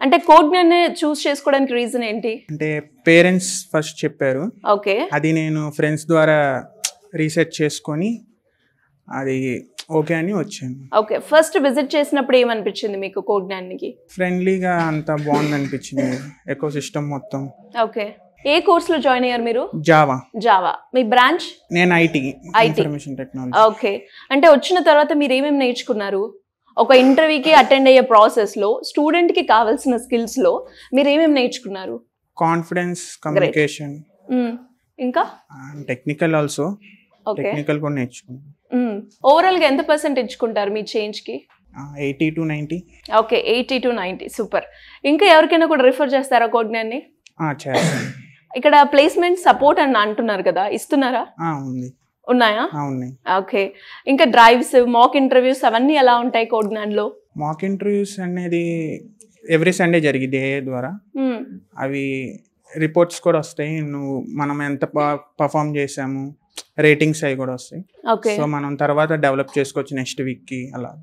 అంటే కోడ్‌నే చూస్ చేసుకోవడానికి రీజన్ ఏంటి? అంటే పేరెంట్స్ ఫస్ట్ చెప్పారు. ఓకే. అది నేను ఫ్రెండ్స్ ద్వారా రీసెర్చ్ చేసుకొని అది ఓకే అని వచ్చాను. ఓకే. ఫస్ట్ విజిట్ చేసినప్పుడు ఏమనిపించింది మీకు కోడ్‌కి? ఫ్రెండ్లీగా అంతా బాగుందనిపించింది ఎకోసిస్టమ్ మొత్తం. ఓకే. ఏ కోర్స్‌లో జాయిన్ అయ్యారు మీరు? జావా. జావా. మీ బ్రాంచ్? నేను ఐటీ, ఇన్ఫర్మేషన్ టెక్నాలజీ. ఓకే. అంటే వచ్చిన తర్వాత మీరు ఏమేమి నేర్చుకున్నారు? ఒక ఇంటర్వ్యూకి అటెండ్ అయ్యే ప్రాసెస్‌లో స్టూడెంట్‌కి కావాల్సిన స్కిల్స్‌లో మీరు ఏమేమి నేర్చుకున్నారు? కాన్ఫిడెన్స్, కమ్యూనికేషన్, ఇంకా టెక్నికల్ ఆల్సో. ఓకే. టెక్నికల్ కూడా నేర్చుకున్నాను. ఓవరాల్‌గా ఎంత పర్సెంట్ ఇచ్చుకుంటారు మీ చేంజ్‌కి? 80 to 90. ఓకే. 80 to 90 super. ఇంకా ఎవరికైనా కూడా రిఫర్ చేస్తారా కోడ్‌ని? చేస్తాను. ఇక్కడ ప్లేస్మెంట్ సపోర్ట్ అని అంటున్నారు కదా, ఇస్తున్నారా? ఉంది. ఉన్నాయా? ఉన్నాయి. ఓకే. ఇంకా డ్రైవ్స్, మాక్ ఇంటర్వ్యూస్ అవన్నీ ఎలా ఉంటాయి కోడ్‌లో? మాక్ ఇంటర్వ్యూస్ అనేది ఎవ్రీ సండే జరిగింది AI ద్వారా. అవి రిపోర్ట్స్ కూడా వస్తాయి. మనం ఎంత పర్ఫామ్ చేసాము, రేటింగ్స్ అవి కూడా వస్తాయి. ఓకే. సో మనం తర్వాత డెవలప్ చేసుకోవచ్చు నెక్స్ట్ వీక్కి అలా.